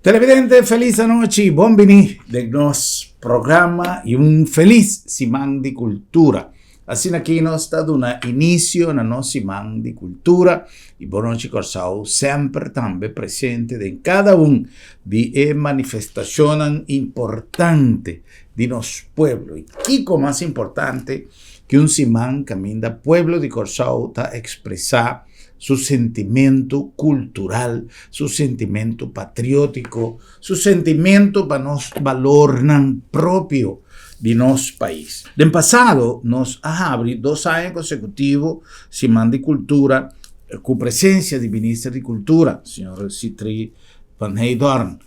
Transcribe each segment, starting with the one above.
Televidente, feliz noche, buonveni del nostro programma e un feliz Simán di Cultura. Assim aqui nós está dando início na nossa Simán di Cultura e Bonoci Corsau sempre também presente em cada de manifestação importante de nosso pueblo. E que mais importante que Simán caminha pueblo de Corsau está expressar su sentimiento cultural, su sentimiento patriótico, su sentimiento para nos valor propio de nuestro país. En pasado, nos ha abierto 2 años consecutivos Simán de Cultura, con presencia del ministro de Cultura, señor Citri Van Heydorn.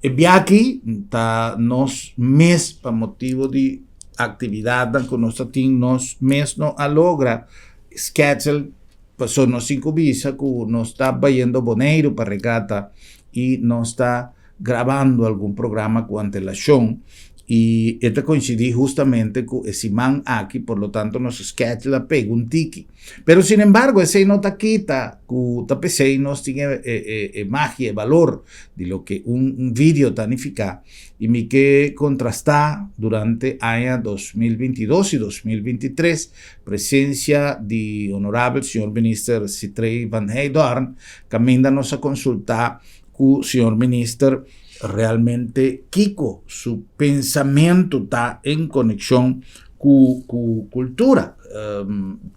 E aquí está nos mes para motivo de actividad con nuestro team, nos mes no logra schedule. Passou nos 5 visa que nós está vayendo boneiro para regata e nós está gravando algum programa com antelação e este coincide justamente com esse man aqui, por lo tanto nosso sketch la pega um tiki. Pero sin embargo, esse não está quita que tapecei nós tinha magia e valor de lo que um vídeo tanifica e me que contrastar durante año 2022 e 2023 presença de honorável senhor ministro Citri Van Heydorn, caminha-nos a consultar com o senhor ministro realmente Kiko, su pensamento está en conexión con cultura.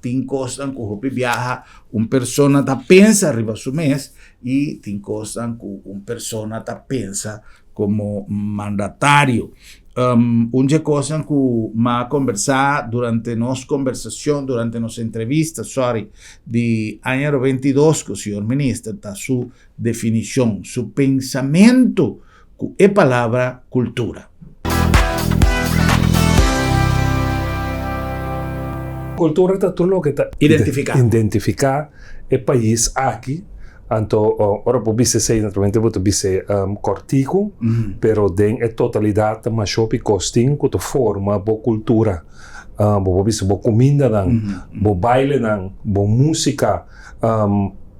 Tem cosas que viaja, una persona está pensa arriba su mes y tem cosas que una persona está pensa como mandatario. Una cosa que me conversar durante nuestra conversación, durante nuestra entrevista, de año 22 con el señor ministro, está su definición, su pensamiento e palabra cultura. Cultura está tudo que está identificar o país aqui. Então, ora por bise sei naturalmente boto bise cortico, pero den a totalidade mas shopping costing que forma boa cultura, boa bise boa comida nan, boa baile nan, boa música,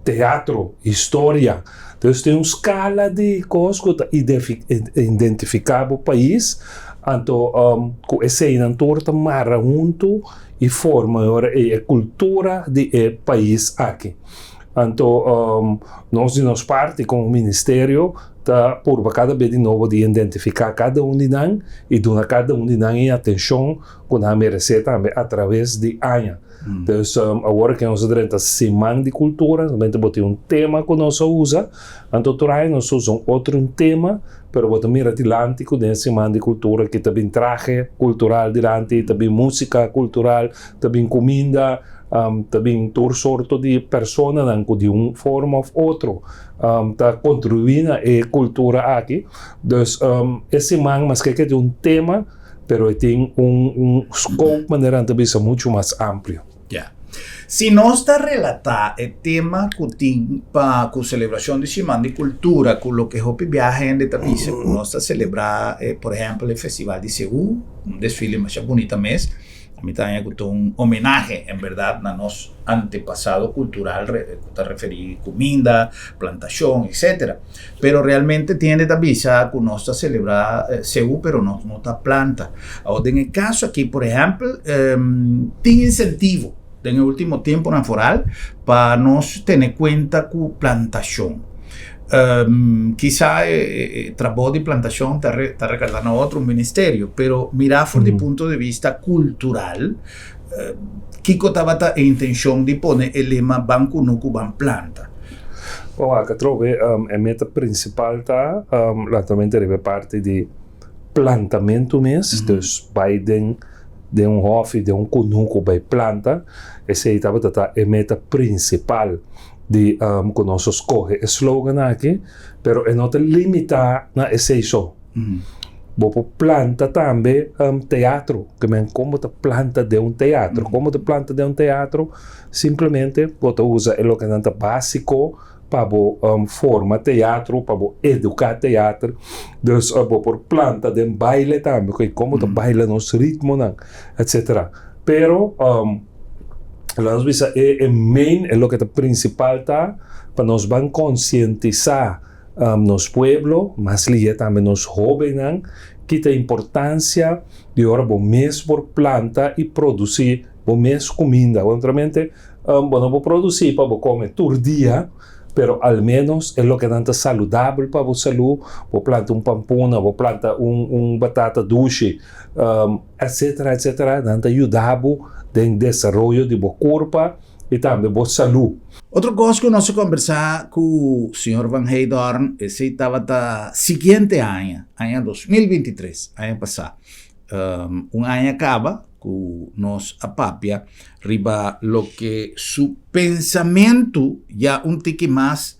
teatro, história. Então tem uma escala de coisas que identificar o país, então com esse inantor tamara junto e forma a cultura do país aqui. Então nós de nossa parte como ministério tá por cada vez de novo de identificar cada de nós e dar cada de nós em atenção com a merece também através de anos. Então, agora que nós temos Simán de Cultura, nós temos tema que nós usamos, então nós usamos outro tema, pero vamos mirar adiante com o Simán de Cultura, que também traje cultural adiante, também música cultural, também comida, também todo sorto de pessoas de uma forma ou outra, está contribuindo a cultura aqui. Então, esse man, mas que é um tema, pero tem scope maneira também muito mais amplo. Yeah. Se nós está relatar o tema que tem para a celebração de Simán de Cultura, com o que hopi viaja de Tapisa, que nós está celebrar, por exemplo, o Festival de Seúl, desfile mais bonito mês, a mitad de un homenaje, en verdad, a nuestro antepasado cultural, te referí comida, plantación, etc. Pero realmente tiene también que no está celebrada Seúl, pero no está planta. Ahora, en el caso aquí, por ejemplo, tiene incentivo en el último tiempo natural para nos tener cuenta con plantación. Quizá trabajo de plantación está recordando a otro ministerio, pero mirar desde el punto de vista cultural, Kiko estaba la intención de poner el lema Banco Nuku Ban Planta. Acá trove a meta principal está, naturalmente deve parte de plantamento mesmo, então Biden de hof, de kunuku by planta, esse aí estava a meta principal de que nós escolhe slogan aqui, pero não te limita na esse só. Bopo planta também teatro, que men como te planta de teatro, como te planta de teatro, simplesmente você usa o que é básico para forma teatro, para educar teatro, então por planta de baile também, como te baila nos ritmo, etc. Pero nós visa main é o que é principal tá para nós van conscientizar nos pueblos, mas liga também nos jovens, que tem importância de ora bom mês por planta e produzir bom mês comida. Outramente, bueno, vou produzir para comer todo dia, pero al menos es lo que tanto saludable para a saúde. Vou plantar pampuna, vou plantar batata doce, etc, etc. Tanto ajudado no desenvolvimento de boa corpo e também boa saúde. Outra coisa que nós conversar com o Sr. Van Heydorn, esse estava da seguinte ano 2023, ano passado. Ano acaba com nós a papia, riba lo que su pensamento ya un tique más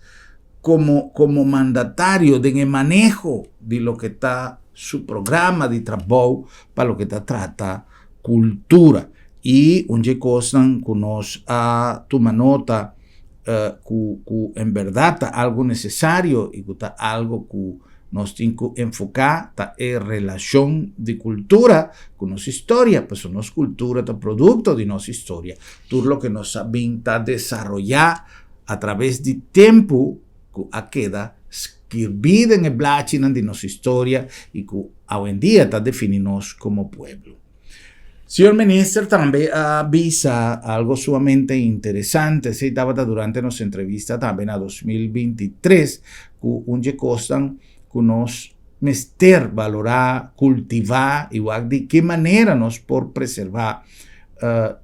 como mandatario de el manejo de lo que está su programa de trabajo para lo que está trata cultura. Y unje cosas que nos a toma nota que en verdad está algo necesario y que está algo que nos tenemos que enfocar en relación de cultura con nuestra historia, pues nuestra cultura es producto de nuestra historia. Todo lo que nos sabemos desarrollar a través del tiempo que queda escrito en el blachin de nuestra historia y que hoy en día está definidos como pueblo. Señor Ministro, también avisa algo sumamente interesante. Se estaba durante nuestra entrevista también a 2023, que unje costan que nos mester, valorar, cultivar, igual de qué manera nos por preservar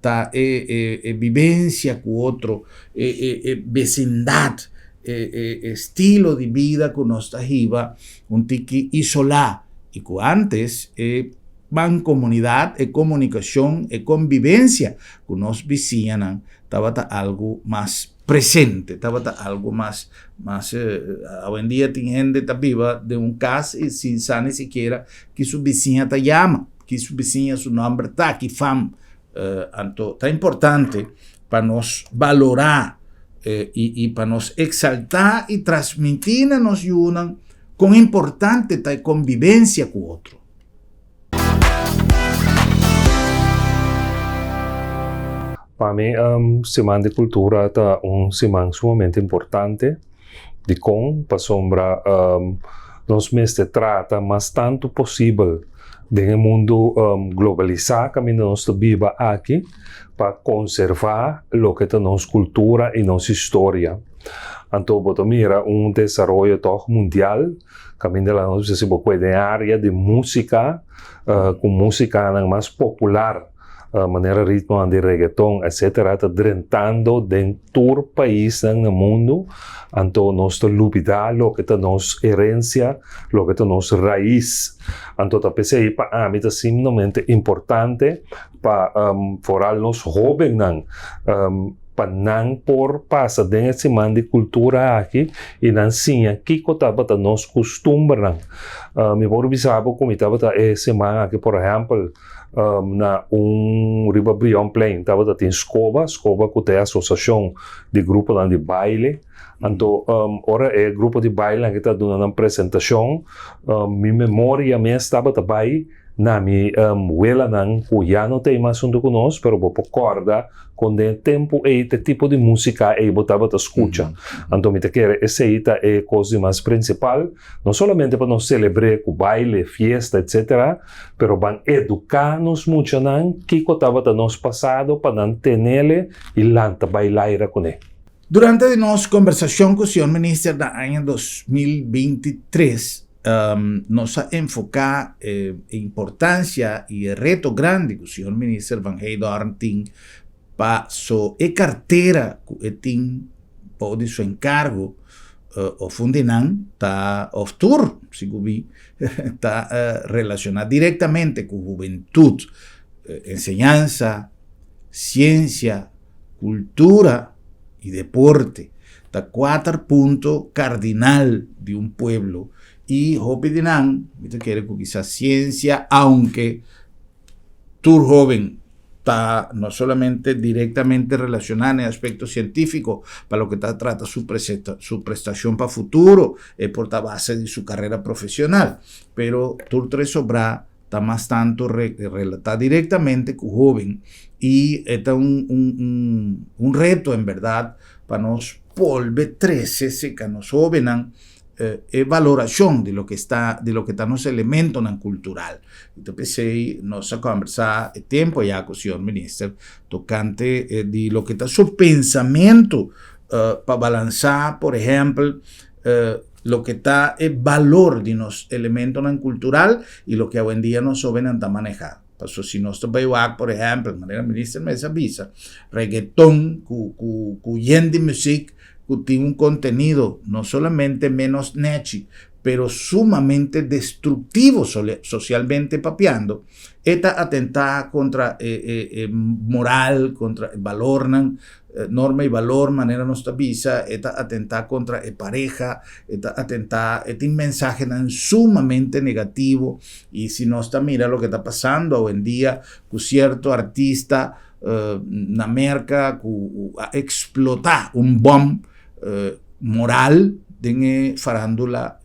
ta vivencia con otro, vecindad, estilo de vida que nos trajiva, un tiki isolá, y que antes van comunidad, comunicación, convivencia que nos vecinan, estaba algo más presente, estaba algo más hoy en día tiene gente está viva de un caso y sin saber ni siquiera que su vecina te llama, que su vecina su nombre está, que fam, está importante para nos valorar y para nos exaltar y transmitir a nos ayudan con importante esta convivencia con otro. Para mim, Semana de Cultura é semana sumamente importante de como para sombra nós mestre trata mas tanto possível no mundo globalizado que nós vivemos aqui para conservar o que é nossa cultura e nossa história. Então, mira desenvolvimento mundial que nós precisamos de área de música com música mais popular. Maneira ritmo de reggaeton, etc., está drentando dentro do país no mundo. Então, nós olvidar o que é nossa herência, o que é nossa raiz. Então, eu pensei para mim é simplesmente importante para forar os jovens, para não por passar dentro de semana de cultura aqui e não sim aqui que estava da nossa costumbre. Me vou revisar como estava semana aqui, por exemplo, na Riba Brion Plain, estava da escola que tem a associação de grupo de baile. Então, ora é grupo de baile que está dando uma apresentação. Minha memória mesmo estava também na minha abuela que já não tem mais junto conosco, mas eu recordo quando é tempo este tipo de música eu botava a escutar. Então, me quero essa é a coisa mais principal, não somente para nós celebrar com baile, festa, etc., mas para educar-nos muito que estava no nosso passado para não ter nele e lá bailar com ele. Durante a nossa conversação com o senhor ministro do ano 2023, nos enfocar importância e reto grande que o senhor ministro Van Heydorn tem para sua carteira que tem pode seu encargo o fundinan está o tour está relacionado diretamente com juventude, enseñanza, ciencia, cultura y deporte. Está 4 puntos cardinal de un pueblo. Y Hopidinan, quiere que quizás ciencia, aunque tu joven está no solamente directamente relacionada en el aspecto científico, para lo que trata su prestación para futuro, por la base de su carrera profesional, pero tu tres sobra está más tanto relatada directamente con joven y está un reto en verdad para nos volver 13 que nos jóvenes valoración de lo que está nos elemento nan cultural. Então pensei nós a conversar tempo já com o senhor ministro tocante de lo que está su pensamento para balançar, por exemplo, lo que está el valor de los elementos nan cultural y lo que hoy en día nos saben manejar. Paso si nos toca, por ejemplo, de manera ministra me avisa, reggaetón, de música, que tiene un contenido no solamente menos nechi, pero sumamente destructivo socialmente papeando, esta atenta contra moral, contra valor, norma y valor, manera nos avisa, esta atenta contra pareja, esta atenta, este mensaje sumamente negativo, y si no está, mira lo que está pasando hoy en día, con cierto artista, na merca, a explotar un bomb moral, de farándula,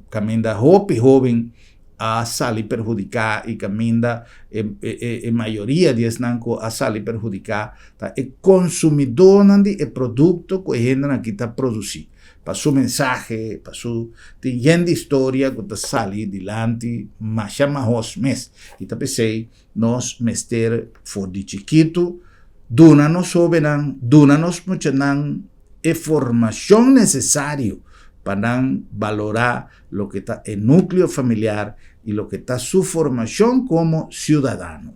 caminda joven a salir perjudicar y caminda mayoría de esnanco a salir perjudicar el consumidor nandi el producto que gente aquí está producido para su mensaje, para su de historia que está salir delante más mes y te pensei nos mester for de chiquito dunanos soberan dunanos muchanan formación necesario para valorar lo que está el núcleo familiar y lo que está su formación como ciudadano.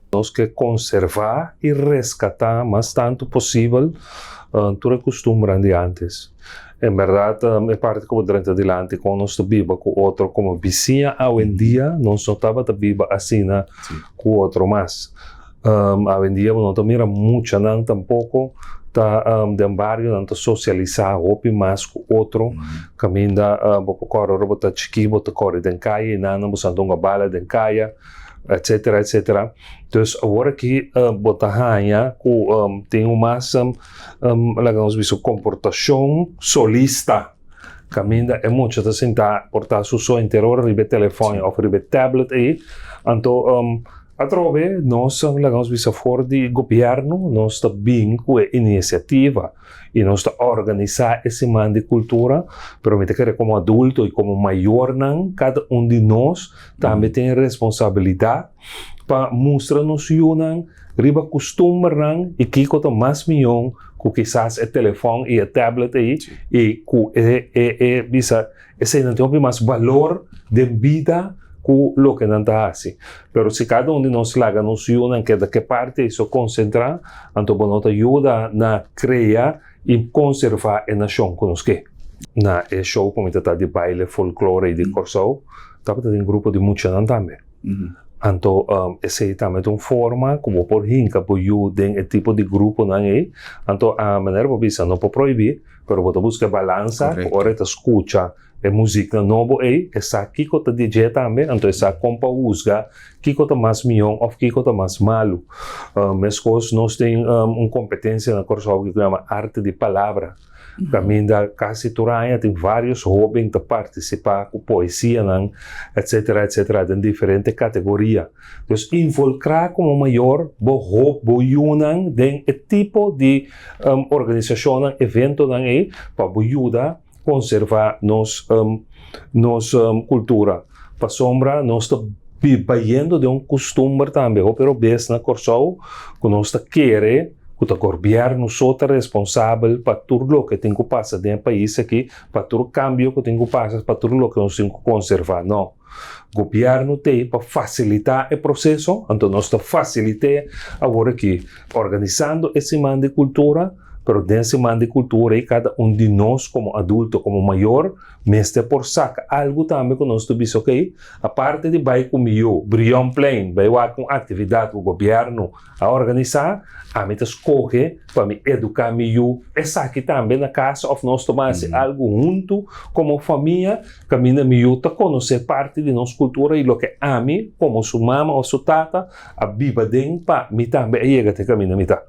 Tenemos que conservar y rescatar más tanto posible tu costumbre de antes. En verdad, es parte como durante adelante, cuando nos viva con otro como vecina, hoy en día no estaba viva así con otro más. Hoy en día no mira mucho tampoco. De un barrio tanto socializar hopi mais com outro caminda bocora robota chiqui bota corre den caia nana busando uma bala den caia etc. Então agora que bota ranha com tem mais lagamos visto comportação solista caminda é muito de sentar portar seu interior ribe telefone ou ribe tablet aí então Altrove, nós lagamos visa fora de governo, nós está bem com a iniciativa e nós está organizar esse man de cultura, pero me quer como adulto e como maior, cada de nós também tem responsabilidade para mostrar-nos uma riba costume e que quanto mais milhão com quizás o telefone e a tablet aí e com visa esse não tem mais valor de vida com lo que não está assim. Pero se cada de nós laga nos ajuda que de que parte isso concentrar, então nos ajuda na criar e conservar a nação conosco. Na show como está de baile, folclore e de corso, estava tem grupo de muita gente também. Então esse também tem forma como por hinca por ajudar o tipo de grupo não é. Então a maneira por isso não pode proibir, pero você busca balança, ora te escuta a música nova essa aqui que está DJ também, então essa compa usa que está mais milhão ou que está mais malo. Mas nós temos uma competência na Corso que chama arte de palavra. Caminda quase turanha tem vários jovens que participam com poesia, etc. em diferentes categorias. Então, involucrar como maior, boiunan, den tipo de organização, evento, para ajudar conservar nos cultura. Para sombra, nós estamos vivendo de costume também, pero bem na Corso, que nós queremos que o governo seja responsável para tudo o que tem que passar dentro do país aqui, para todo o cambio que tem que passar, para tudo o que nós temos que conservar. Não. O governo tem para facilitar o processo, então nós estamos facilitando agora aqui, organizando esse man de cultura, pero desse man de cultura e cada de nós como adulto, como maior, mestre por saca algo também que nós temos ok, a parte de vai comigo, Brion Plain, vai com atividade do governo a organizar, a mim escolhe para me educar melhor, essa aqui também na casa, ou nós tomamos algo junto, como família, caminha melhor, para conhecer parte de nossa cultura e o que a mim, como sua mama ou sua tata, a viva dentro, para mim também, e chega até caminho, me tá.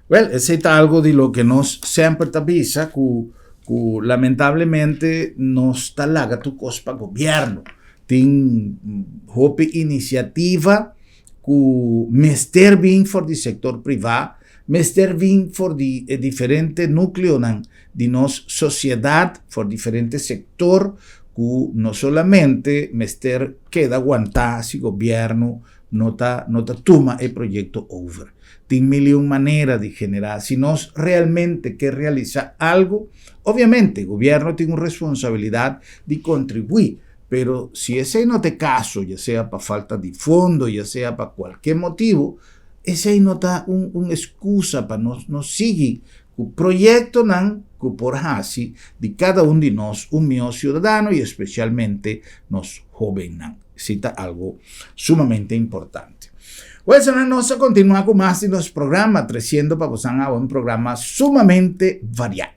Well, ese es algo de lo que nos siempre te avisa, que lamentablemente nos talaga tu cospa gobierno. Tiene iniciativa que mester bien for el sector privado, mester vin for diferente núcleo de nos sociedad, for diferente sector, que no solamente mester queda aguantar si gobierno no toma el proyecto over. Tiene millones de maneras de generar. Si nos realmente que realizar algo, obviamente el gobierno tiene una responsabilidad de contribuir, pero si ese no te caso, ya sea para falta de fondo, ya sea para cualquier motivo, ese no está una excusa para no seguir el proyecto que por así de cada uno de nosotros, un mío ciudadano y especialmente los jóvenes. Cita algo sumamente importante. Pues ahora nos continúa con más de los programas, creciendo para pasar a un programa sumamente variado.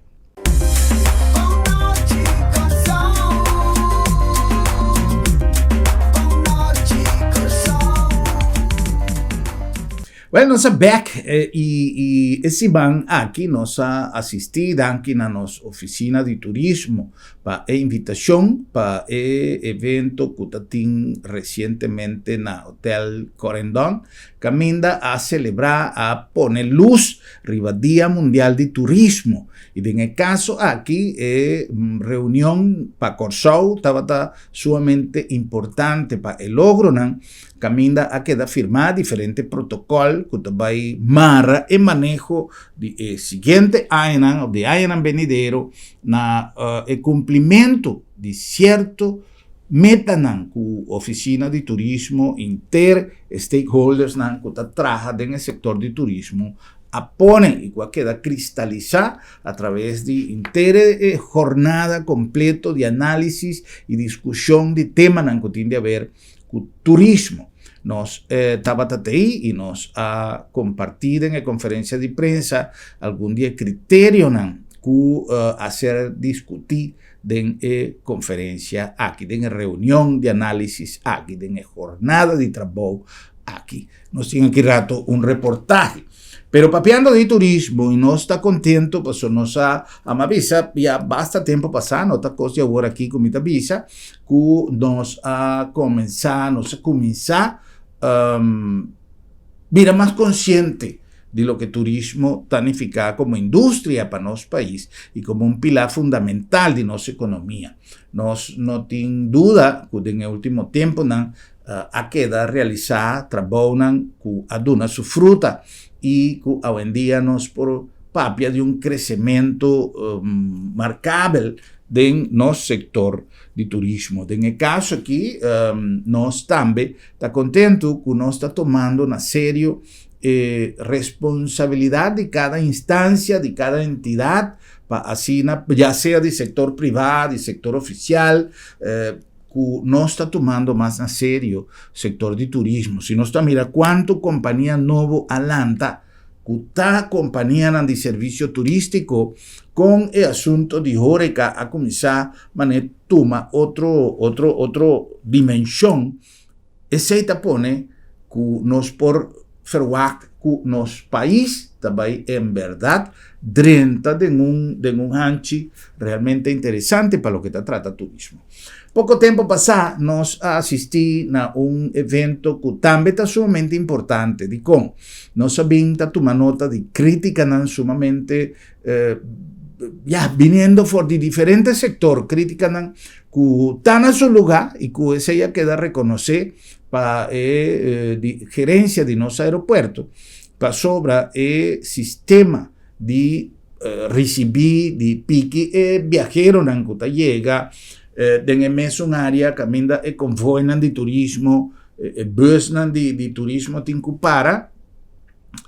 Bueno, nos back y ese van aquí nos ha asistido aquí en nuestra oficina de turismo para invitación para el evento que tiene recientemente en el Hotel Corendon, que minda a celebrar, a poner luz arriba Día Mundial de Turismo. Y en el caso aquí, reunión para Corsou estaba sumamente importante para el logro, caminda a quedar firmar diferentes protocolos que va a marra el manejo de siguiente año, de año venidero, el cumplimiento de cierto meta que oficina de turismo inter stakeholders que trabaja en el sector de turismo aponen y que queda cristalizar a través de inter jornada completo de análisis y discusión de temas que tiene que ver con turismo. Nos tabatatei y nos ha compartido en la conferencia de prensa algún día criterio que hacer discutir en conferencia aquí, en reunión de análisis aquí, en jornada de trabajo aquí. Nos tiene aquí rato un reportaje. Pero papeando de turismo y no está contento, pues nos ha amavisa, ya basta tiempo pasando, otra cosa ahora aquí con mi visa, que nos ha comenzado, mira más consciente de lo que turismo significa como industria para nuestro país y como un pilar fundamental de nuestra economía. No tiene duda que en el último tiempo ha quedado realizar trabajo que aduna su fruta y que hoy en día nos por papia de un crecimiento marcable en nuestro sector de turismo. En el caso aquí, nos también está contento que nos está tomando en serio responsabilidad de cada instancia, de cada entidad, así, ya sea de sector privado, de sector oficial, que no está tomando más en serio sector de turismo. Si no está, mira cuánto compañía nuevo alanta, cuánta compañía de servicio turístico con el asunto de Horeca a comenzar a tomar otro dimensión. Ese pone que nos por verwacht que nos país también en verdad drenta de un hanchi realmente interesante para lo que trata turismo. Poco tiempo pasado nos asistí a un evento que también está sumamente importante, de cómo nos había tomado nota de crítica sumamente viniendo de diferentes sectores, crítica que están a su lugar y que ella queda reconocer para gerencia de nuestro aeropuerto, para sobre el sistema de recibir de pique viajeros que llega en el mes un área que minda convoy de turismo, bus de turismo tincupara,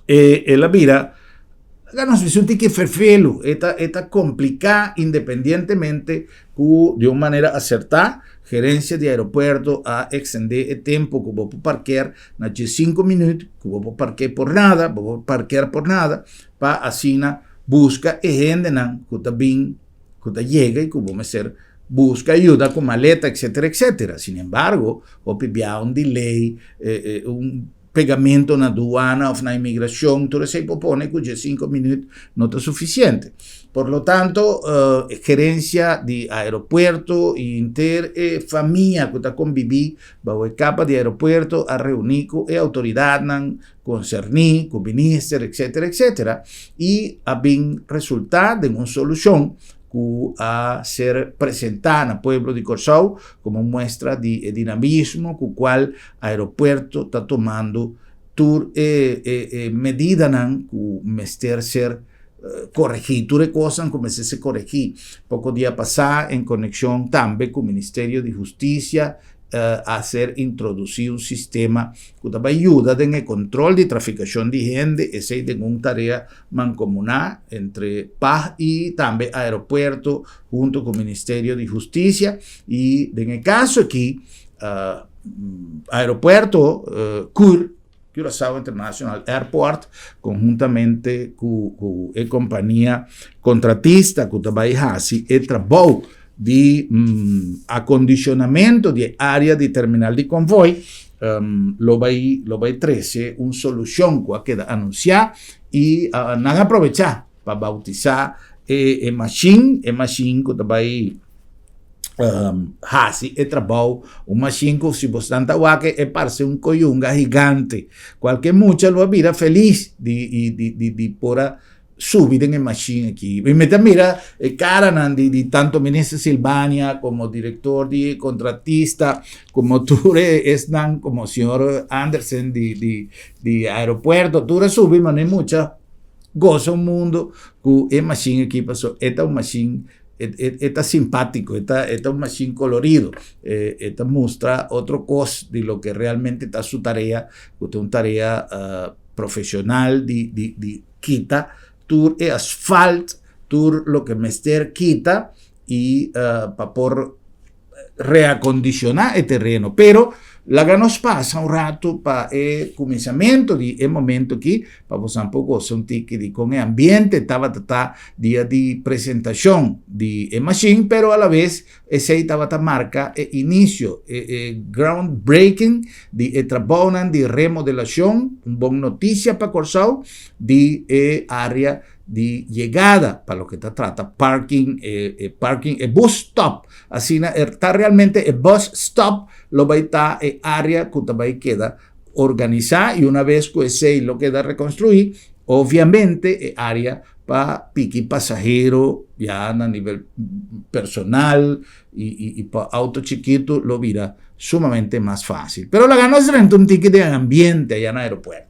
la vida nos resulta que ferfelo, esta complicada independientemente que de una manera acertada, gerencia de aeropuerto a extender el tiempo que voy a parquear en 5 minutos, que voy a parquear por nada, para así busca gente que también llega y que vamos a hacer busca ayuda con maleta, etcétera, etcétera. Sin embargo, o un delay, un pegamento na aduana ou na imigração, tudo isso propõe que 5 minutos não é suficiente. Por lo tanto, gerência de aeroporto e família que está convivi, vai capa de aeroporto a reunir com a autoridade concernida, com o ministro, etc. E a bem resultado de uma solução que a ser apresentada no povo de Curaçao como mostra de dinamismo com o qual o aeroporto está tomando medidas que o mestre ser corrigir, tudo coisas começam a se corrigir. Pouco dia passado, em conexão também com o Ministério de Justiça, a ser introduzido um sistema que também ajuda no controle de traficação de gente, essa é uma tarefa mancomunada entre PAS e também aeroporto, junto com o Ministério de Justiça, e no caso aqui, aeroporto Curaçao International Airport, conjuntamente com a companhia contratista que também faz o trabalho de acondicionamento de área de terminal de convoy, lo vai trazer uma solução que queda anunciar e nada aproveitar para bautizar a machine que também hasi e trabalho uma cinco se bastante que é parece coyunga gigante qualquer mucha lo vira feliz de pora subir en machine aqui e me mira cara de tanto ministro Silvania como director de contratista como tú están como señor Anderson de aeropuerto tú subir mas no mucha goza un mundo que machine aqui pasó esta un machine está simpático, está un machine colorido, esta muestra otra cosa de lo que realmente está su tarea, que es una tarea profesional de quita, tur e asfalto, tur lo que mester quita y para por reacondicionar el terreno, pero la nos pasa un rato para el comienzamiento de el momento aquí, para vos un poco un tique de con el ambiente, estaba día de presentación de el machine, pero a la vez ese estaba marca el inicio, groundbreaking de trabajo de remodelación, una buena noticia para Curaçao de área de llegada para lo que te trata, parking, bus stop, así está realmente el bus stop, lo va a estar área que también queda organizada y una vez que ese lo queda reconstruir, obviamente área para pique pasajero, ya a nivel personal y para auto chiquito lo vira sumamente más fácil. Pero la ganó es un ticket de ambiente allá en el aeropuerto.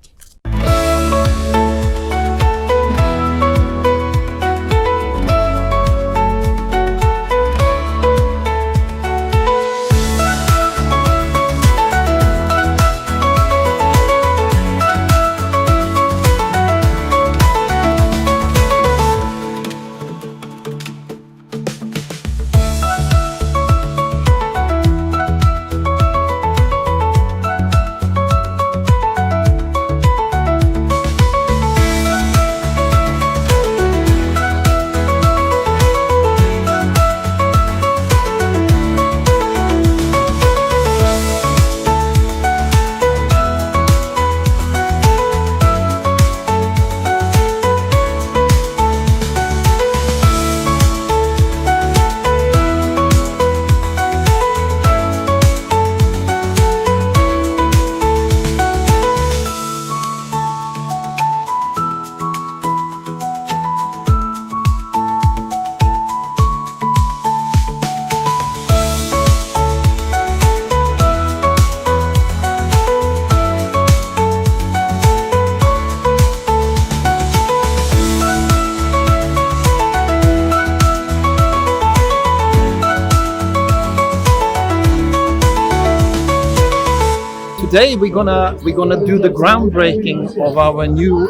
Today we're gonna do the groundbreaking of our new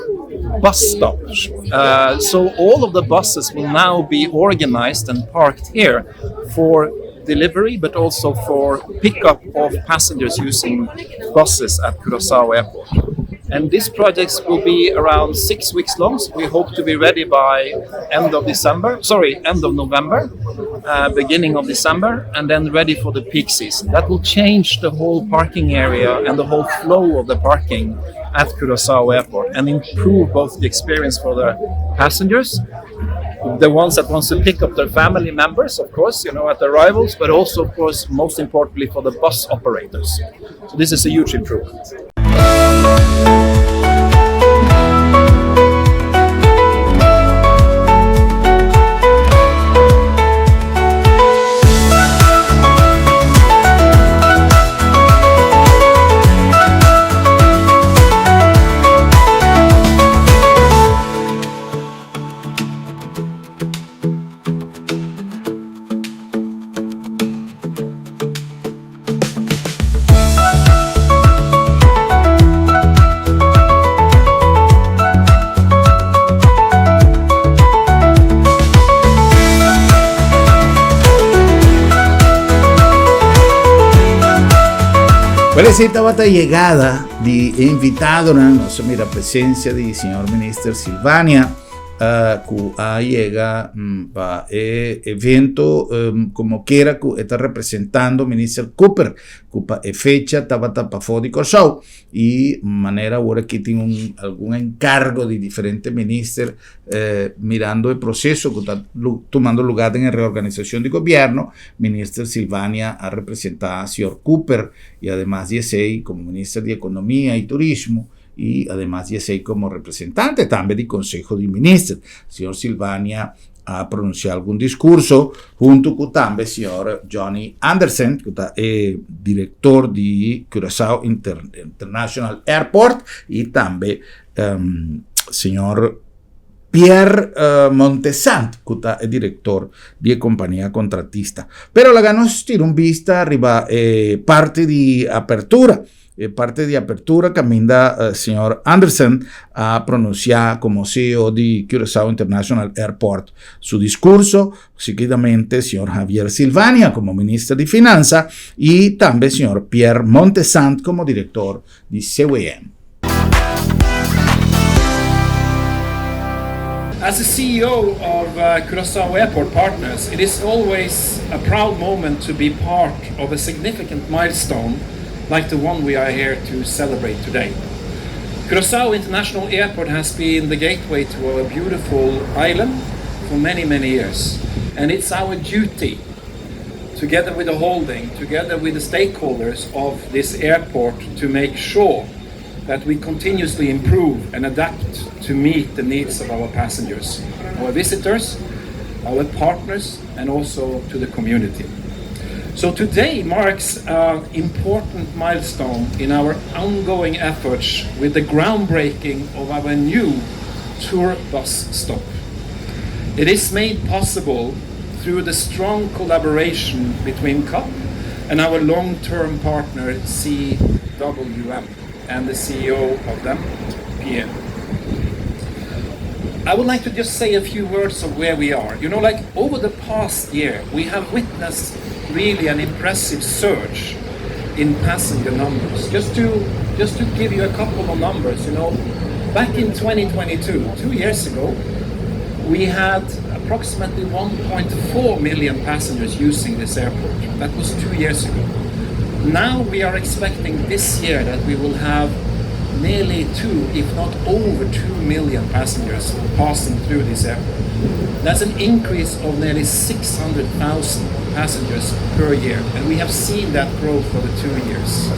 bus stop. So all of the buses will now be organized and parked here for delivery, but also for pickup of passengers using buses at Curaçao Airport. And these projects will be around 6 weeks long. So we hope to be ready by end of November, beginning of December, and then ready for the peak season. That will change the whole parking area and the whole flow of the parking at Curaçao Airport and improve both the experience for the passengers, the ones that want to pick up their family members, of course, at arrivals, but also, of course, most importantly for the bus operators. So this is a huge improvement. Quella sera volta llegada di invitato la presenza di signor Ministro Silvania que llega para evento como quiera que está representando Minister Cooper que pa fecha estaba para de Curaçao y manera ahora que tiene algún encargo de diferentes ministros mirando el proceso que está tomando lugar en la reorganización de gobierno. Minister Silvania ha representado a señor Cooper y además de ese como ministro de Economía y Turismo y además de ser como representante también del Consejo de Ministros. Señor Silvania ha pronunciado algún discurso junto con también señor Johnny Anderson, que es director de Curaçao International Airport, y también señor Pierre Montesant, que es director de compañía contratista. Pero la ganos tira un vista arriba parte de apertura. Parte de apertura caminda señor Anderson a pronunciar como CEO de Curaçao International Airport su discurso, seguidamente señor Javier Silvania como ministro de Finanzas y también señor Pierre Montesant como director de CWM. As the CEO of Curaçao Airport Partners, it is always a proud moment to be part of a significant milestone like the one we are here to celebrate today. Curaçao International Airport has been the gateway to our beautiful island for many, many years. And it's our duty, together with the holding, together with the stakeholders of this airport, to make sure that we continuously improve and adapt to meet the needs of our passengers, our visitors, our partners, and also to the community. So today marks an important milestone in our ongoing efforts with the groundbreaking of our new tour bus stop. It is made possible through the strong collaboration between CUP and our long-term partner CWM and the CEO of them, Pierre. I would like to just say a few words of where we are. Over the past year, we have witnessed really an impressive surge in passenger numbers. Just to give you a couple of numbers, back in 2022, 2 years ago, we had approximately 1.4 million passengers using this airport. That was 2 years ago. Now we are expecting this year that we will have nearly 2, if not over 2 million passengers passing through this airport. That's an increase of nearly 600,000 passengers per year, and we have seen that growth for the 2 years.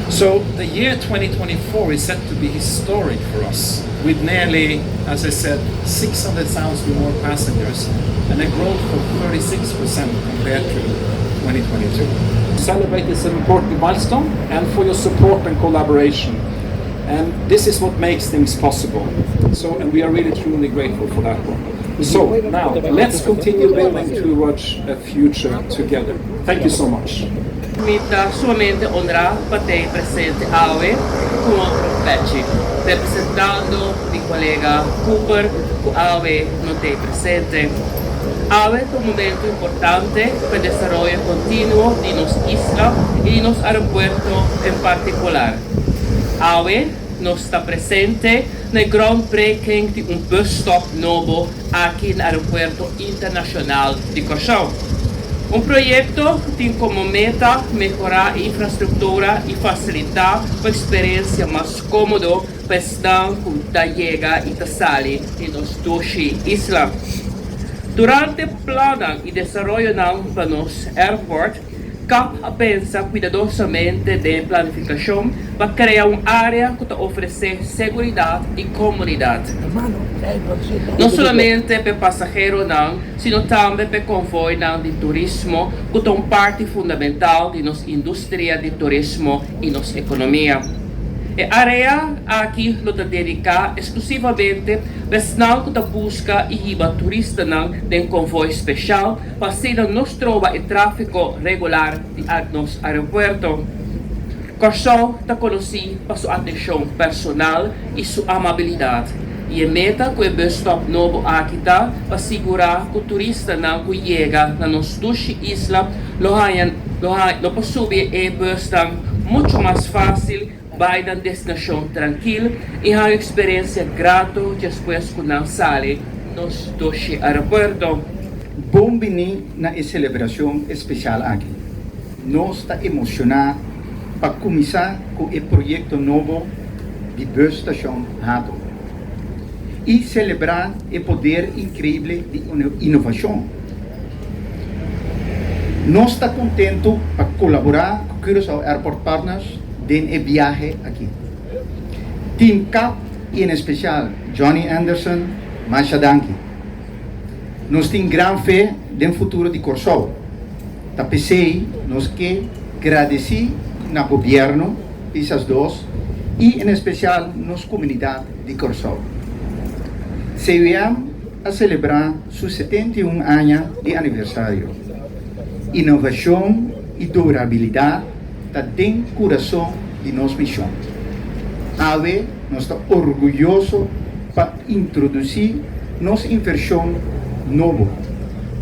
So the year 2024 is set to be historic for us, with nearly, as I said, 600,000 more passengers and a growth of 36% compared to 2022. Celebrate this important milestone and for your support and collaboration. And this is what makes things possible. And we are really truly grateful for that one. So now let's continue building towards a future together. Thank you so much. Mi dà solamente onore per presente AOE contro Becci, rappresentando il collega Cooper, AOE non è presente. AOE è un momento importante per il sviluppo continuo di nostra isla e di nostro aeropuerto in particolare. AOE nós está presente no groundbreaking de busstop novo aqui no Aeroporto Internacional de Corsão. Projeto tem como meta melhorar a infraestrutura e facilitar a experiência mais cômoda para estar da chega e da sali em nos duas islas. Durante o plano e desenvolvimento para nos aeroporto, CAP pensa cuidadosamente da planificação para criar uma área que oferecer segurança e comodidade. Não somente para passageiros, sino também para convoio de turismo, que é uma parte fundamental de nossa indústria de turismo e nossa economia. A área aqui está dedicada exclusivamente para que busca e riba turista de um convoio especial para ser nos trova o tráfego regular de nosso aeroporto. Corsão está conhecido por sua atenção personal e sua amabilidade. E a meta que o busstop novo aqui está para assegurar que o turista que chega na nossa duas islas não pode subir e bus muito mais fácil, vai da destinação tranquila e a experiência grata depois que não sai nos dois aeroportos. Bem-vindo na celebração especial aqui. Nós estamos emocionados para começar com o projeto novo de Busstation Hato e celebrar o poder incrível de inovação. Nós estamos contentos para colaborar com Curaçao Airport Partners en viaje aquí. Team CAP y en especial Johnny Anderson, Masha Danki. Nos tem gran fe del futuro de Corsão. Tapesei nos que agradecer na governo, esas dos, y en especial nos comunidad de Corsão. Se vean a celebrar su 71 años de aniversario. Innovación y durabilidad está dentro do coração de nossa missão. AVE nós está orgulhoso para introduzir nossa inversão nova,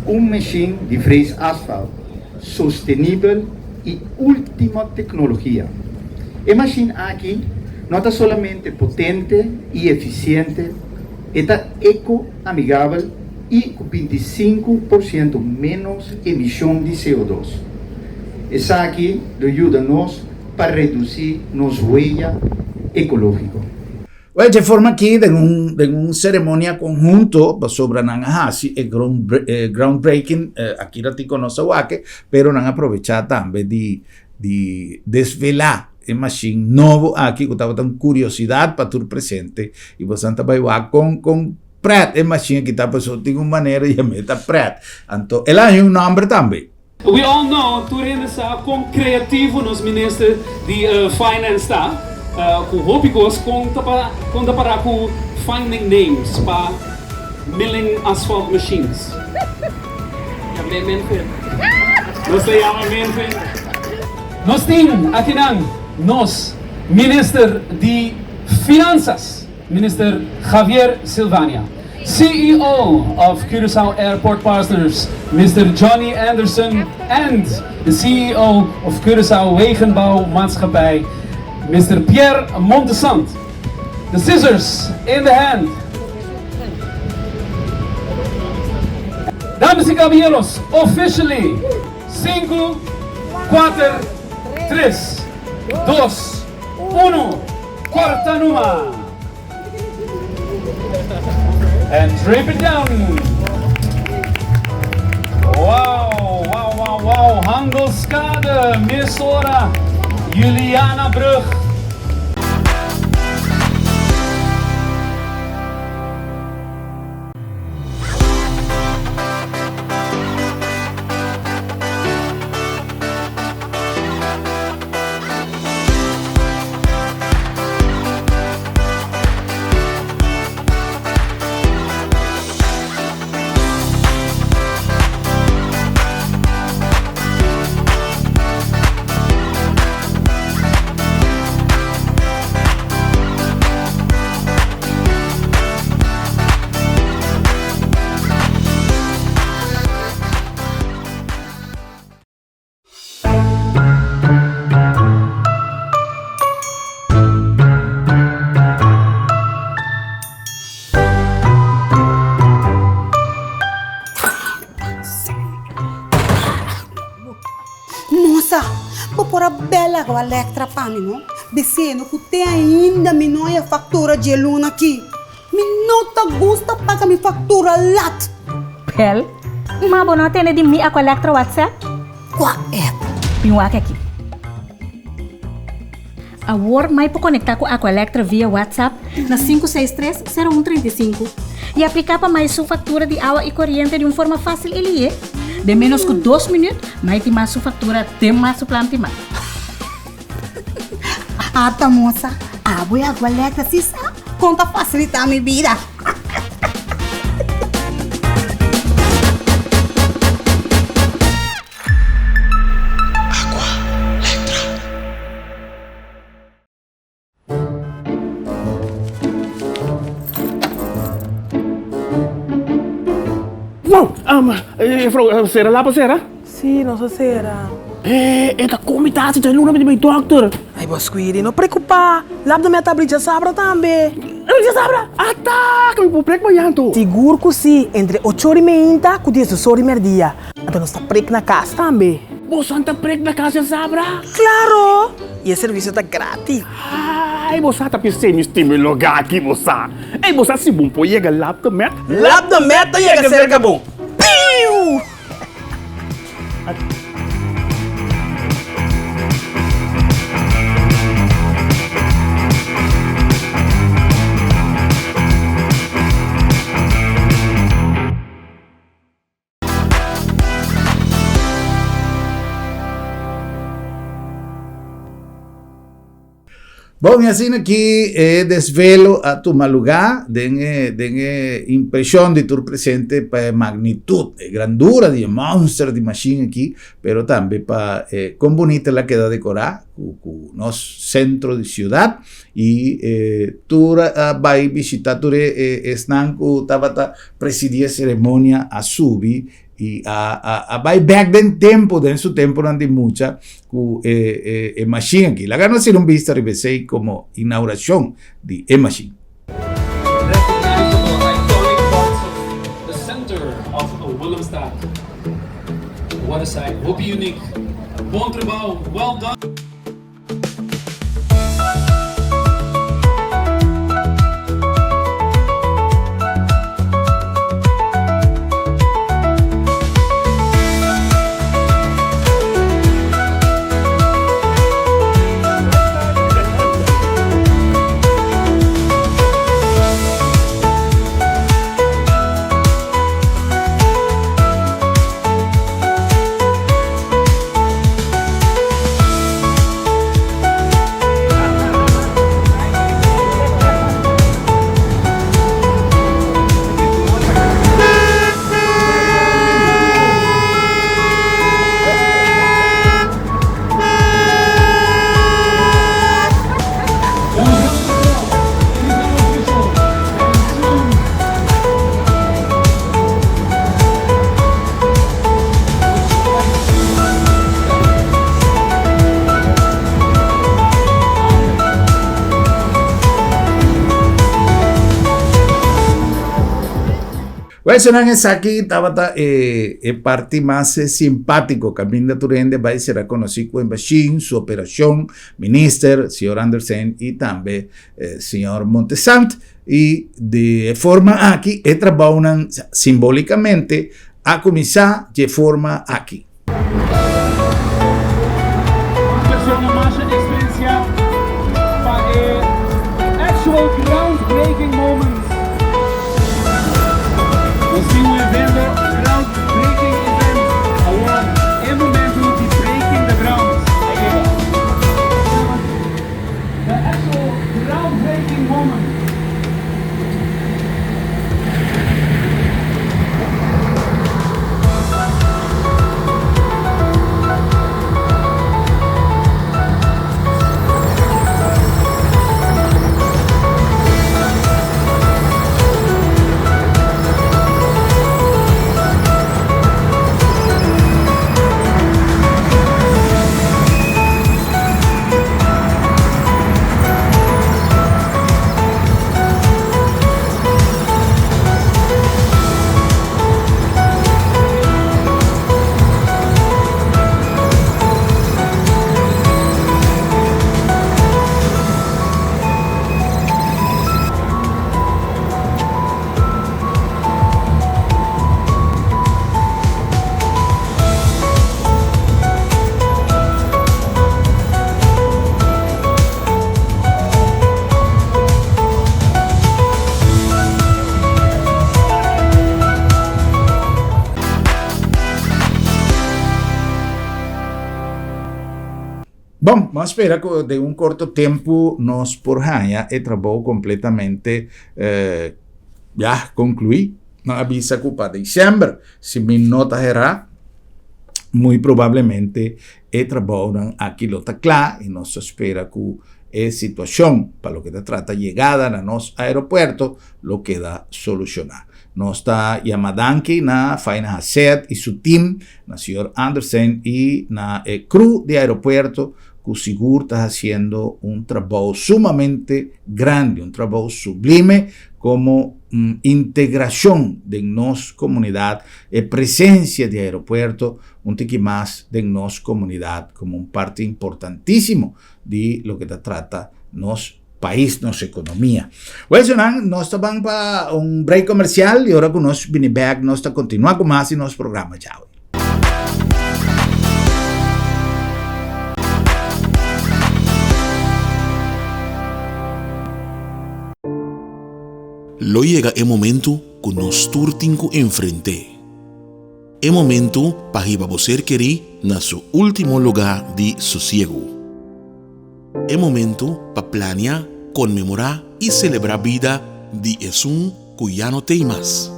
machine de freio asfalto, sustentável e última tecnologia. A machine aqui não está somente potente e eficiente, está eco-amigável e com 25% menos emissão de CO2. Essa aqui ajuda-nos para reduzir nossa huella ecológica. Well, de forma aqui de uma cerimônia conjunto sobre Nangahasi e groundbreaking aqui na Tico nossa wake, pero nang aprovechar também de desvelar a machine novo aqui que estava tão curiosidade para tu presente e você vai com Pratt a machine que está passando de uma maneira e a meta Pratt. Então, ela é nome também. We all know Turin sa kung kreativo nos minister de finance ta ku hobikos kung para ku finding names pa milling asphalt machines. Nos te llama Menfin. Nos tin akinang nos minister de finanças, Minister Javier Silvania. CEO of Curaçao Airport Partners, Mr. Johnny Anderson, and the CEO of Curaçao Wegenbouw Maatschappij, Mr. Pierre Montesant. The scissors in the hand. Damas y caballeros, officially, 5, 4, 3, 2, 1, quarta numa. And drip it down. Wow, wow, wow, wow. Handelskade, Missora, Juliana Brug. por a bela com a Electra para mim, não? Dizendo que tem ainda minha fatura de luna aqui. Me não te gusta pagar minha fatura lat. Bel, mas você não tem de mim a Electra WhatsApp? Qual é? Pinho aqui. Agora, mais para conectar com a Electra via WhatsApp na 563-0135 e aplicar para mais sua fatura de água e corrente de uma forma fácil e é. De menos que 2 minutos, mais tem mais sua fatura, tem mais sua planta mais. Ah, tá, moça. Ah, vou a Electra, se sabe, conta facilitar a minha vida. Wow, será lá para será? Sim, não será. Esta comitação de luna de meu doctor. Ai, Bosquiri, não preocupa. Lá da minha tableta sabra também. Já sabra? Tá, que me vou preocupar yanto. Seguro que sim, entre 8h30 e 10h30. Então nós está preco na casa também. Você está preco na casa, sabra? Claro! E o serviço está grátis. Ai, você está pensando em estímulo lugar aqui, você. Ei, você se bom pode chegar lá da meta? Lá da meta chega cerca bom. Piu! Bom, e assim aqui desvelo a tu lugar, den impressão de tu presente para magnitude, grandura de monster de machine aqui, pero também para com bonita la queda decorar com nosso centro de cidade e tu vai visitar tu estão com tabata presidir a cerimônia a subir e vai back den su tempo não de mucha com machine aqui. Lá não ser vista revesei como inauguração de machine. The center of Willemstad. What a sight. Hope unique. Bom trabalho. Well done. Bueno, aqui estava parte mais simpático caminho da Turende vai ser reconhecido com Bachin, sua operação, ministro, senhor Andersen e também senhor Montesant e de forma aqui trabalham simbolicamente a começar de forma aqui. Actual groundbreaking moments. Assim um evento, groundbreaking event. Agora é momento de breaking the ground. The actual groundbreaking moment. Bom, mas espera que de um curto tempo nós por Haya e trabalho completamente já concluí. Não avisa que para dezembro, se me nota errar, muito provavelmente e trabalho aqui lo está claro e nós espera que a situação para o que se trata chegada na nosso aeroporto lo queda solucionar. Nós está chamadando na Faina Hasset e seu time, na Sr. Anderson e na crew de aeroporto, que seguro está fazendo trabalho sumamente grande, trabalho sublime, como integração de nossa comunidade e presença de aeroporto, que mais de nossa comunidade como parte importantíssimo de lo que se trata nosso país, nossa economia. Well, nós estamos para break comercial e agora que nós vamos back, nós estamos continuando com mais em nosso programa. Tchau. Lo llega el momento que nos turtinco enfrente. El momento para que você querer na su último lugar de sosiego. El momento para planear, conmemorar y celebrar vida de Jesús que ya no tem más.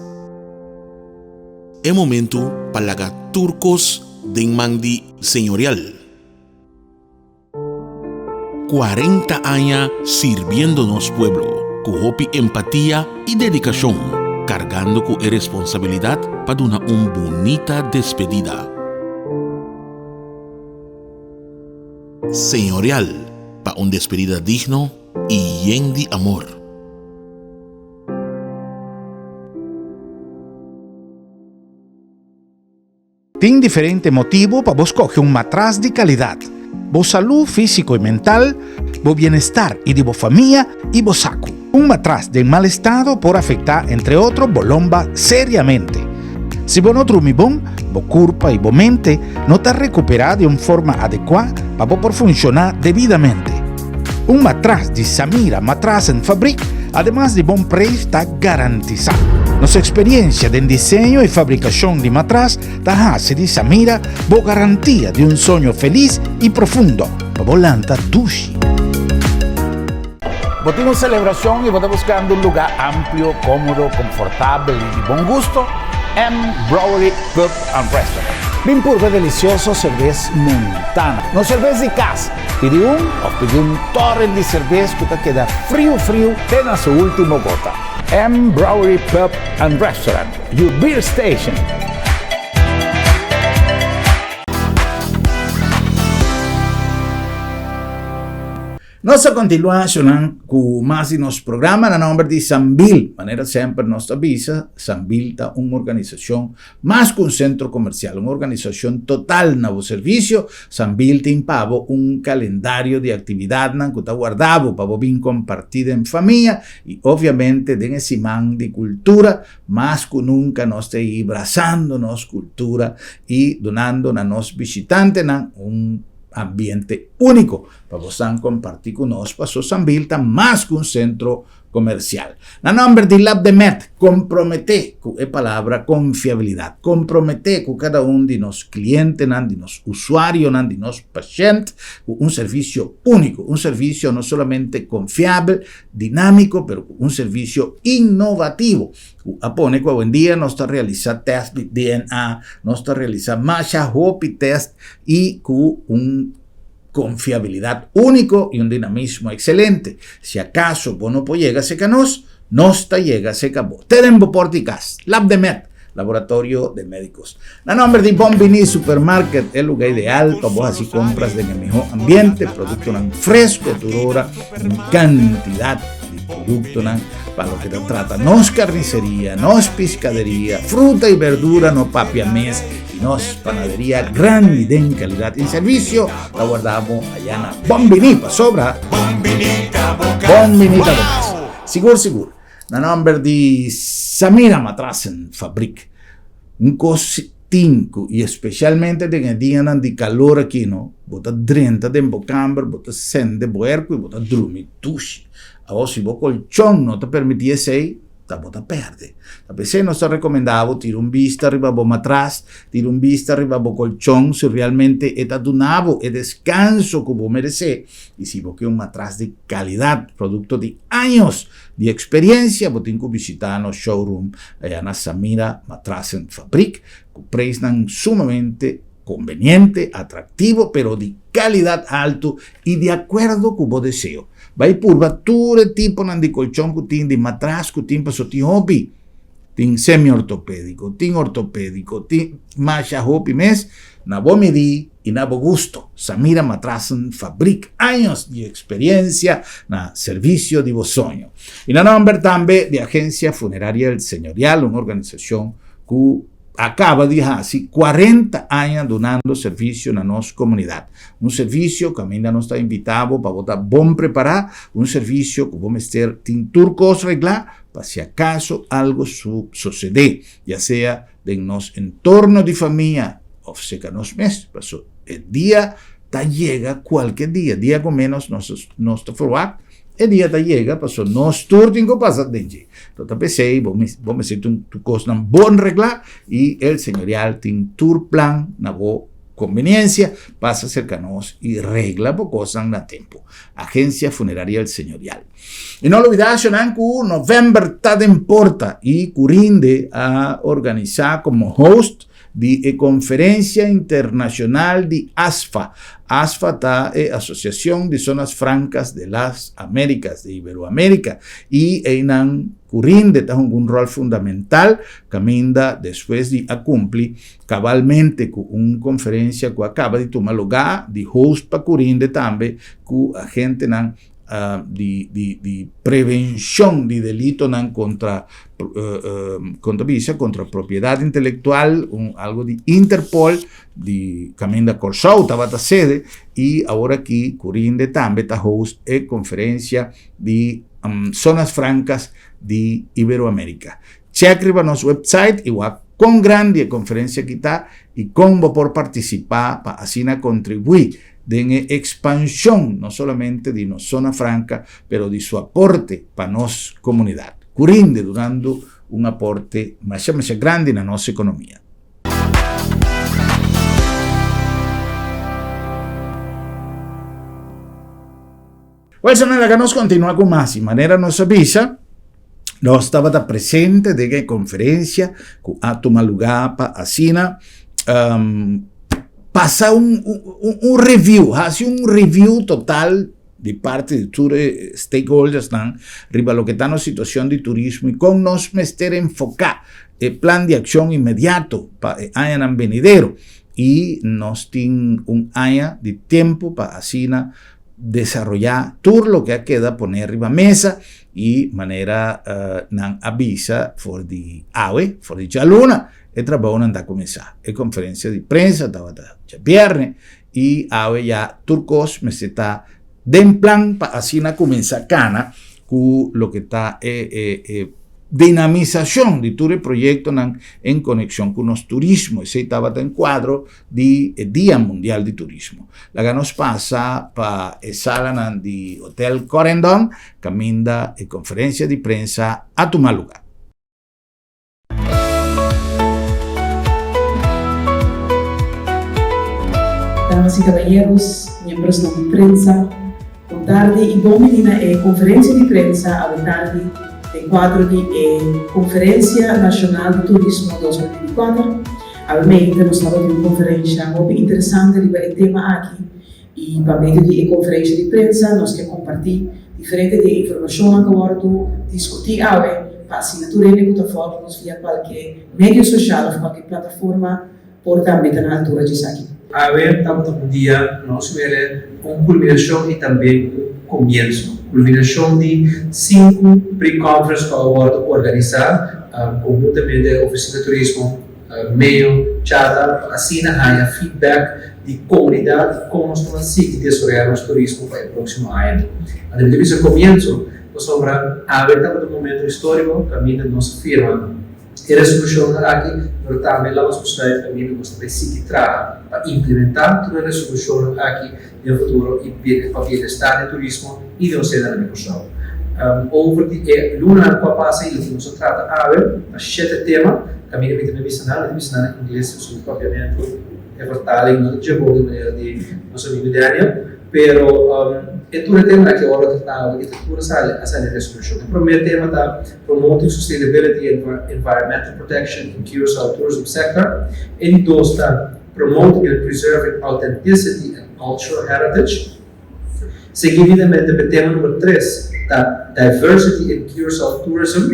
El momento para lagar turcos de mandi señorial. 40 años sirviéndonos pueblo. Con empatía y dedicación, cargando con responsabilidad para una bonita despedida. Señorial, para una despedida digno y lleno de amor. Tem diferente motivo para vos coger matraz de calidad. Vos salud físico y mental, vos bienestar y de vos familia y vos saco. Un matraz de mal estado por afectar, entre otros, vos lomba seriamente. Si vos no dormís bon, vos culpa y vos mente no te recuperado de una forma adecuada para vos por funcionar debidamente. Un matraz de Samira Matraz en Fabric, además de buen precio, está garantizado. Nuestra experiencia en diseño y fabricación de matraz da hace de Samira vos garantía de un sueño feliz y profundo para volanta dushi. Vos tenés celebración y vos estás buscando un lugar amplio, cómodo, confortable y de buen gusto. Brewery Pub and Restaurant. Bien purva delicioso cerveza montana. No cerveza de casa. Pide un torrent de cerveza que te queda frío, tena su último gota. Brewery Pub and Restaurant. Your beer station. Nós continuamos com mais de nosso programa na nome de Sambil. Maneira sempre nos avisa, Sambil é uma organização mais que um centro comercial, uma organização total no serviço. Sambil tem para calendário de atividade que está guardado para vir compartir em família e, obviamente, tem esse man de cultura, mais que nunca nós estamos abraçando nossa cultura e donando a nossos visitantes ambiente único para poder compartir con nosotros. Para Sambil está más que un centro comercial. Na nombre de Lab de Met, compromete con la palabra confiabilidad. Compromete con cada uno de los clientes, de los usuarios, de los pacientes, un servicio único, un servicio no solamente confiable, dinámico, pero un servicio innovativo. Apone que hoy en día nos está realizando test de DNA, nos está realizando más test y con un confiabilidad único y un dinamismo excelente. Si acaso vos no llegas a nos te llega se acabó. Tenemos Porticas, Lab de Med, laboratorio de médicos. La nombre de Bombini Supermarket, el lugar ideal para vos así compras en el mejor ambiente, producto fresco, turora, en cantidad de producto para lo que te trata. Nos carnicería, nos pescadería, fruta y verdura, no papiamés, nos panadería grande de en calidad y servicio. La guardamos allá en Bombini, para sobra. Bombinita Bocas. Seguro. La nombre de Samira Matraz en Fabric. Un cosinco y especialmente de que días de calor aquí, ¿no? Bota 30 de embocamber, bota 100 de buerco y bota drumi tushi. A vos si vos colchón no te permitiese ahí, tá bota perde. A pesar nós recomendamos tirar vista arriba bo matraz, tirar vista arriba bo colchão, se realmente está donado o descanso que vos merece. Y si vos querés un matraz de calidad, producto de años de experiencia, vos tenés que visitar no showroom allá en Samira Matraz en Fabrik, que precio sumamente conveniente, atractivo, pero de calidad alto y de acuerdo con vos deseo. Vai purva todo el tipo de colchón que tiene, de matraz que tiene para su hobby. Tiene semi-ortopédico, tiene ortopédico, tiene más hobby mes, na bo medí y na bo gusto. Samira Matraz Fabrik, años de experiencia na servicio de vosogno. Y na nombre también de Agencia Funeraria del Señorial, una organización que acaba de hace 40 años donando servicio a nuestra comunidad. Un servicio que ainda nos está invitado para votar bom preparar, un servicio que vamos a estar turcos reglar para si acaso algo sucede, ya sea de nuestro entorno de familia o seca nos mes, pasó el día llega cualquier día con menos nuestro follow-up. El día llega, pasó nos turno pasa de allí. Entonces pensé, vamos a hacer tu cosa en buen regla y el señorial tiene tour plan, na bo conveniencia, pasa cercanos y regla por cosas en tiempo. Agencia Funeraria del Señorial. Y no olvides, que noviembre está en porta y Curinde a organizar como host de Conferencia Internacional de ASFA. ASFA es Asociación de Zonas Francas de las Américas, de Iberoamérica, y en Curinde está un rol fundamental que aminda después de cumplir cabalmente con una conferencia que acaba de tomar lugar de host para Curinde también, con a gente de prevención de delito contra propiedad intelectual, algo de Interpol, de Caminda Corsau, estaba sede, y ahora aquí Curinde también está host en conferencia de zonas francas de Iberoamérica. Check en nuestro website, igual con grande conferencia que está, y cómo por participar para así contribuir de expansión, no solamente de nuestra zona franca, pero de su aporte para nuestra comunidad. Curinde dando un aporte más grande en nuestra economía. Bueno, sonera que nos continúa con más, y manera nos avisa, nos estaba presente de la conferencia que ha tomado lugar para Asina, pasa un review, hace un review total de parte de todos los stakeholders, arriba lo que está en la situación de turismo y con nos meter enfocar el plan de acción inmediato para el año venidero y nos tiene un año de tiempo para así desarrollar todo lo que queda poner arriba mesa y manera avisa for the AWE, for the Jaluna. El trabajo anda a comenzar. La conferencia de prensa estaba ya viernes y ahora ya turcos me está den plan para así comenzar cana con lo que está dinamización de todo el proyecto en conexión con los turismo. Ese estaba en cuadro de Día Mundial de Turismo. La que nos pasa para el sala de Hotel Corendon, caminda en conferencia de prensa a tomar lugar. Damas y caballeros, miembros de la prensa, buona tarde y bienvenida a conferencia de prensa a la tarde del quadro de Conferencia Nacional de Turismo 2024. Obviamente, nós estamos em uma conferência muito interessante sobre o tema aqui e para meio de conferência de prensa nós queremos compartilhar diferente de informação que agora discutir para assinatura em plataformas via qualquer meio social ou qualquer plataforma por também na altura de aqui. A ver, estamos um dia, nós veremos com culminação e também começo. Culminação de 5 pre-conferences que agora organizar conjuntamente a Oficina de Turismo, meio, chata, assim há feedback de comunidade como nós vamos seguir desarrollar o turismo para o próximo ano. Desde o começo, nós vamos a ver estamos no momento histórico, caminho da nossa firma. E a resolução aqui, nós também vamos buscar o caminho que nós precisamos para implementar toda a resolução aqui no futuro e para o bem-estar do turismo e da sociedade de Corsau. over die luna qua passa il che si tratta a scelte tema cammina di medicinale in inglese su ovviamente e vertaling non c'è poco in maniera di non so di Daniel però e tu il tema che ora trattavo che tu sale a sale resolution il tema da promoting sustainability and environmental protection in Curacao tourism sector e di dosta promoting and preserving authenticity and cultural heritage. Seguidamente il tema numero 3 da diversity in Curacao tourism.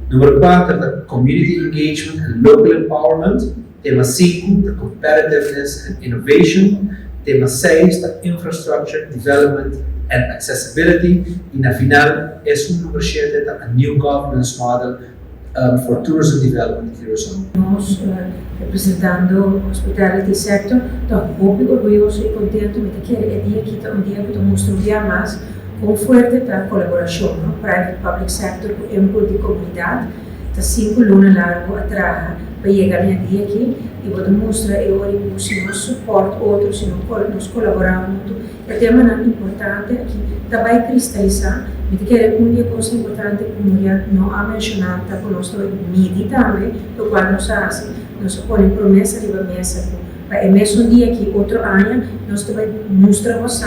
Numero 4 da community engagement and local empowerment. Tema 5 da competitiveness and innovation. Tema 6 da infrastructure development and accessibility. E na final è un numero 7 da a new governance model for tourism development in Curacao. Nós, representando o hospitality sector, estou muito orgulhoso e contente de que é dia que um dia que estamos a estudar mais com forte colaboração, private public sector, com input de comunidade, está 5 lunas largo atrás para chegar a dia aqui e vou demonstrar se nós suporte outros, se nós colaboramos muito. É tema importante aqui, vai cristalizar. Me que é uma coisa importante como já não há mencionado, está conosco mídia também, do qual nós põe promessa de mesa para o mesmo dia que outro ano nós também mostramos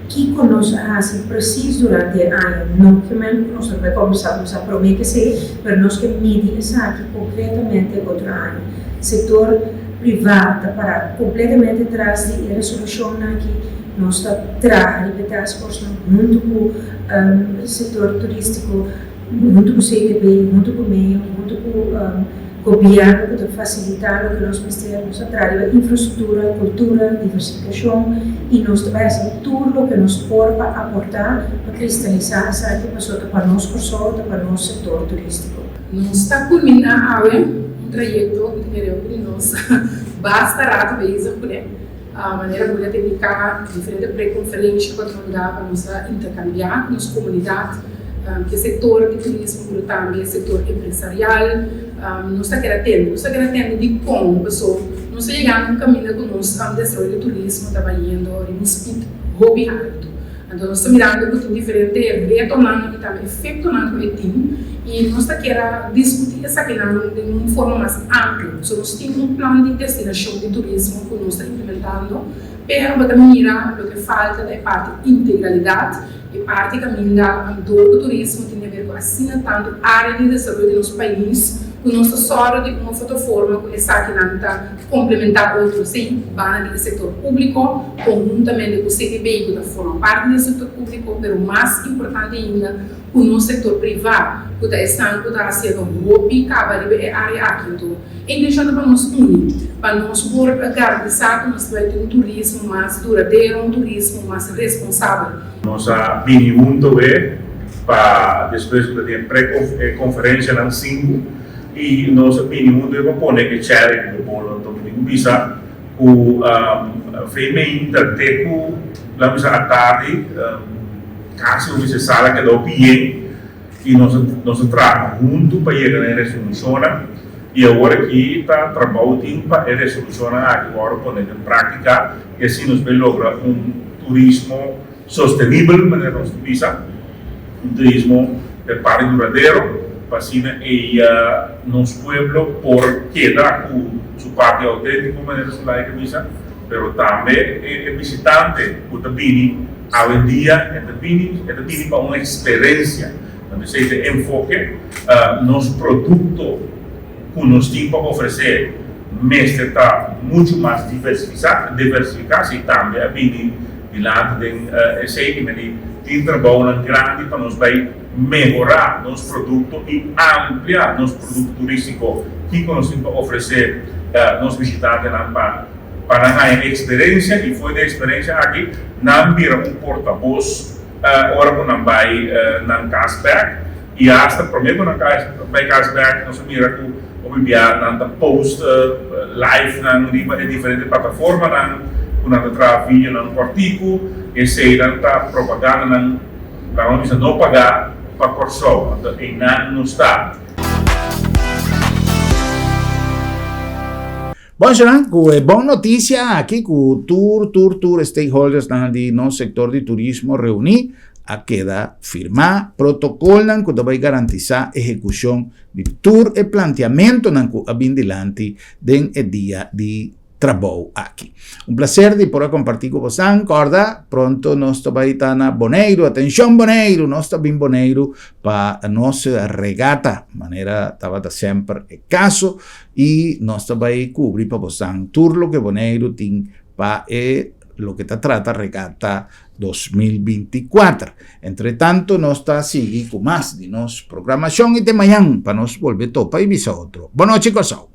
que conosco assim preciso durante o ano, não que nós vai começar a prometer mas nós que mídia aqui concretamente outro ano, setor privado para completamente atrás de resolução aqui. Nós trabalhamos muito com o setor turístico, muito com o CTB, muito com o meio, muito com o governo para facilitar o que nós precisamos através da infraestrutura, cultura, diversificação e nós trabalhamos tudo o que nos pode aportar para cristalizar essa aqui para nós pessoas, para o nosso setor turístico. Nós está culminando um trajeto que nós basta rato vezes a maneira como técnica diferente pré-conferência para trabalhar para nós intercambiar com nossa comunidade, que é setor de turismo, mas também é setor empresarial, nós está querendo de como pessoa nós chegando no caminho com nós a desenvolver turismo, trabalhando em um speed hobby alto. Então nós estamos mirando muito diferente, retomando e também efetuando o team e nós está querendo discutir essa questão de uma forma mais ampla. So, nós temos um plano de destinação de turismo que nós está implementando, mas para mirar o que falta da parte integralidade e parte caminho do turismo tem a ver com assinando área de desenvolvimento do nosso país, com nossa sorte de uma plataforma que está complementar outros bandas do setor público, conjuntamente com o CTB, que forma parte do setor público, mas o mais importante ainda, com o nosso setor privado, que está sendo hobby, acaba de área aqui. Então, deixando para nós unir, para nós garantizar que nós vamos ter um turismo mais duradouro, um turismo mais responsável. Nós vinimos junto para depois da pré-conferência na 5 e nós vinimos para pôr que charity do bolo do bisa o fremente até com lá bisa à tarde caso você sala que do bien e nós trabalhamos junto para chegar na resolução e agora aqui está trabalhando para resolucionar agora pôr em prática e assim nós vamos lograr turismo sostenible maneira nós bisa turismo de parte duradouro para nosso pueblo por quedar com sua parte autêntica maneira de lá que bisa, mas também o visitante que também hoje em dia é para uma experiência, onde se enfoque nosso produto que nós temos para oferecer, mas está muito mais diversificado e também a vir de lado de esse tem trabalho grande para nós vai melhorar nosso produto e ampliar nosso produto turístico que nós temos para oferecer nos visitantes para a experiência e foi da experiência aqui não vira porta-voz agora que não vai na cashback e hasta primeiro na cashback nós mira que o enviar na post live na diferente plataforma na vídeo na artigo e se na propaganda na não pagar para corso e não está. Bom, Jonan, boa notícia aqui com tour stakeholders no sector de turismo reunir a queda firmar protocolo que vai garantizar ejecución de tour e planteamento que abindilante den el día de trabalho aqui. Placer de poder compartir com vocês. Corda, pronto nós vai estar na Boneiro. Atenção, Boneiro, nós está bem Boneiro para a nossa regata. Maneira estava sempre o caso e nós vai cobrir para vocês tudo que Boneiro tem para lo que trata regata 2024. Entretanto, nós está seguindo com mais de nossa programação e de manhã para nós volver topa e visa outro. Boa noite, pessoal.